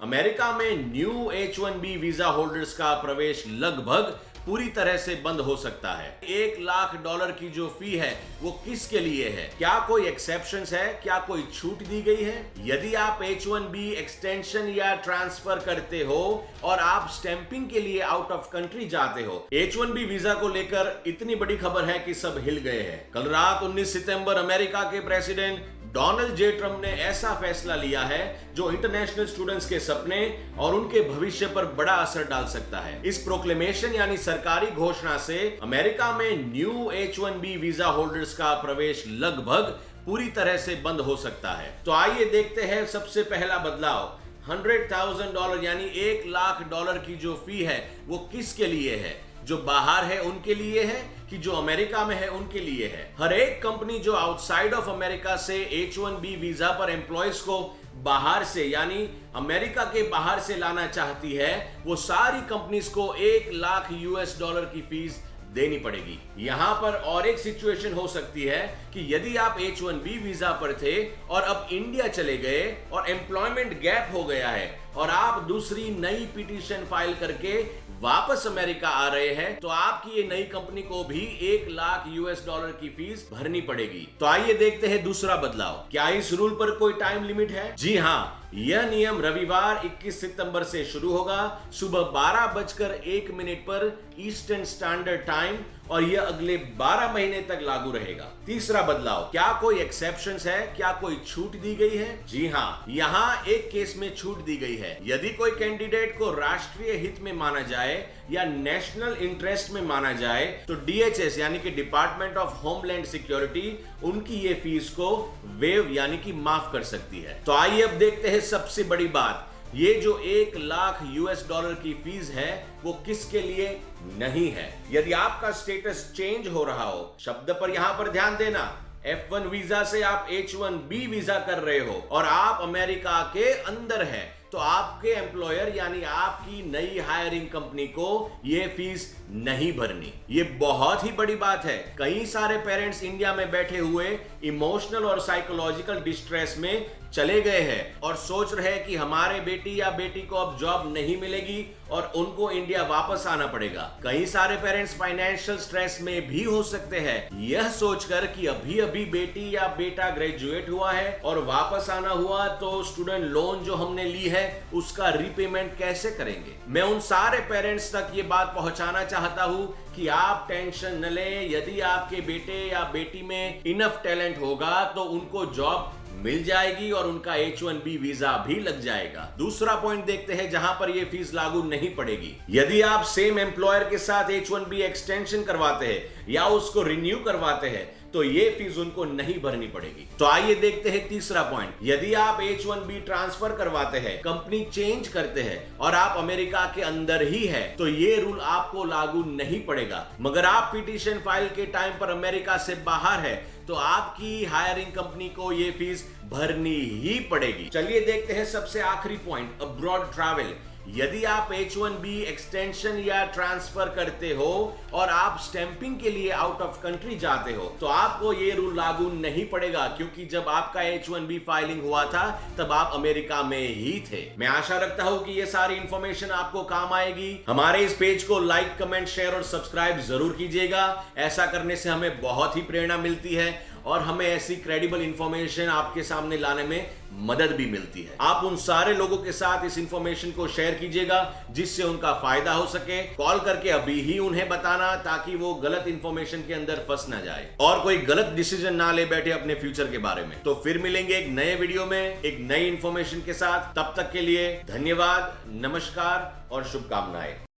America में new H1B visa holders का प्रवेश लगभग पूरी तरह से बंद हो सकता है। $1 लाख की जो फी है वो किसके लिए है? क्या कोई एक्सेप्शंस है? क्या कोई छूट दी गई है? यदि आप H1B एक्सटेंशन या ट्रांसफर करते हो और आप स्टैंपिंग के लिए आउट ऑफ कंट्री जाते हो, H1B वीजा को लेकर इतनी बड़ी खबर है कि सब हिल गए हैं। कल रात 19 सितंबर अमेरिका के प्रेसिडेंट डोनाल्ड जे ट्रंप ने ऐसा फैसला लिया है जो इंटरनेशनल स्टूडेंट्स के सपने और उनके भविष्य पर बड़ा असर डाल सकता है। इस प्रोक्लेमेशन यानी सरकारी घोषणा से अमेरिका में न्यू H1B वीजा होल्डर्स का प्रवेश लगभग पूरी तरह से बंद हो सकता है। तो आइए देखते हैं सबसे पहला बदलाव। $100,000 यानी $1 लाख की जो फी है वो किसके लिए है? जो बाहर है उनके लिए है कि जो अमेरिका में है उनके लिए है? हर एक कंपनी जो आउटसाइड ऑफ अमेरिका से H1B वीजा पर एम्प्लॉयज को बाहर से यानी अमेरिका के बाहर से लाना चाहती है, वो सारी कंपनीज को $1 लाख की फीस देनी पड़ेगी। यहां पर और एक सिचुएशन हो सकती है कि यदि आप H1B वीजा पर थे और अब इंडिया चले गए और एम्प्लॉयमेंट गैप हो गया है और आप दूसरी नई पिटीशन फाइल करके वापस अमेरिका आ रहे हैं, तो आपकी ये नई कंपनी को भी $1 लाख की फीस भरनी पड़ेगी। तो आइए देखते हैं दूसरा बदलाव। क्या इस रूल पर कोई टाइम लिमिट है? जी हाँ, यह नियम रविवार 21 सितंबर से शुरू होगा सुबह 12:01 पर ईस्टर्न स्टैंडर्ड टाइम और यह अगले 12 महीने तक लागू रहेगा। तीसरा बदलाव, क्या कोई एक्सेप्शंस है? क्या कोई छूट दी गई है? जी हाँ, यहाँ एक केस में छूट दी गई है। यदि कोई कैंडिडेट को राष्ट्रीय हित में माना जाए या नेशनल इंटरेस्ट में माना जाए तो DHS यानी कि डिपार्टमेंट ऑफ होमलैंड सिक्योरिटी उनकी ये फीस को वेव यानी कि माफ कर सकती है। तो आइए अब देखते हैं सबसे बड़ी बात, ये जो $1 लाख की फीस है वो किसके लिए नहीं है। यदि आपका स्टेटस चेंज हो रहा हो, शब्द पर यहां पर ध्यान देना, F1 वीजा से आप H1B वीजा कर रहे हो और आप अमेरिका के अंदर हैं, तो आपके एम्प्लॉयर यानी आपकी नई हायरिंग कंपनी को ये फीस नहीं भरनी। ये बहुत ही बड़ी बात है। कई सारे पेरेंट्स इंडिया में बैठे हुए इमोशनल और साइकोलॉजिकल डिस्ट्रेस में चले गए हैं और सोच रहे हैं कि हमारे बेटी या बेटी को अब जॉब नहीं मिलेगी और उनको इंडिया वापस आना पड़ेगा। कई सारे पेरेंट्स फाइनेंशियल स्ट्रेस में भी हो सकते हैं, यह सोचकर कि अभी अभी बेटी या बेटा ग्रेजुएट हुआ है और वापस आना हुआ तो स्टूडेंट लोन जो हमने ली है उसका रीपेमेंट कैसे करेंगे। मैं उन सारे पेरेंट्स तक ये बात पहुंचाना चाहता हूं कि आप टेंशन न लें। यदि आपके बेटे या बेटी में इनफ टैलेंट होगा तो उनको जॉब मिल जाएगी और उनका H1B वीजा भी लग जाएगा। दूसरा पॉइंट देखते हैं जहां पर यह फीस लागू नहीं पड़ेगी। यदि आप सेम एम्प्लॉयर के साथ H1B एक्सटेंशन करवाते हैं या उसको रिन्यू करवाते हैं तो ये फीस उनको नहीं भरनी पड़ेगी। तो आइए देखते हैं तीसरा पॉइंट। यदि आप H1B ट्रांसफर करवाते हैं, कंपनी चेंज करते हैं और आप अमेरिका के अंदर ही है तो ये रूल आपको लागू नहीं पड़ेगा। मगर आप पिटीशन फाइल के टाइम पर अमेरिका से बाहर है तो आपकी हायरिंग कंपनी को ये फीस भरनी ही पड़ेगी। चलिए देखते हैं सबसे आखिरी पॉइंट, अब्रॉड ट्रैवल। यदि आप H1B एक्सटेंशन या ट्रांसफर करते हो और आप स्टैंपिंग के लिए आउट ऑफ कंट्री जाते हो तो आपको ये रूल लागू नहीं पड़ेगा, क्योंकि जब आपका H1B फाइलिंग हुआ था तब आप अमेरिका में ही थे। मैं आशा रखता हूं कि ये सारी इंफॉर्मेशन आपको काम आएगी। हमारे इस पेज को लाइक, कमेंट, शेयर और सब्सक्राइब जरूर कीजिएगा। ऐसा करने से हमें बहुत ही प्रेरणा मिलती है और हमें ऐसी क्रेडिबल इंफॉर्मेशन आपके सामने लाने में मदद भी मिलती है। आप उन सारे लोगों के साथ इस इंफॉर्मेशन को शेयर कीजिएगा जिससे उनका फायदा हो सके। कॉल करके अभी ही उन्हें बताना ताकि वो गलत इंफॉर्मेशन के अंदर फंस ना जाए और कोई गलत डिसीजन ना ले बैठे अपने फ्यूचर के बारे में। तो फिर मिलेंगे एक नए वीडियो में एक नई इंफॉर्मेशन के साथ। तब तक के लिए धन्यवाद, नमस्कार और शुभकामनाएं।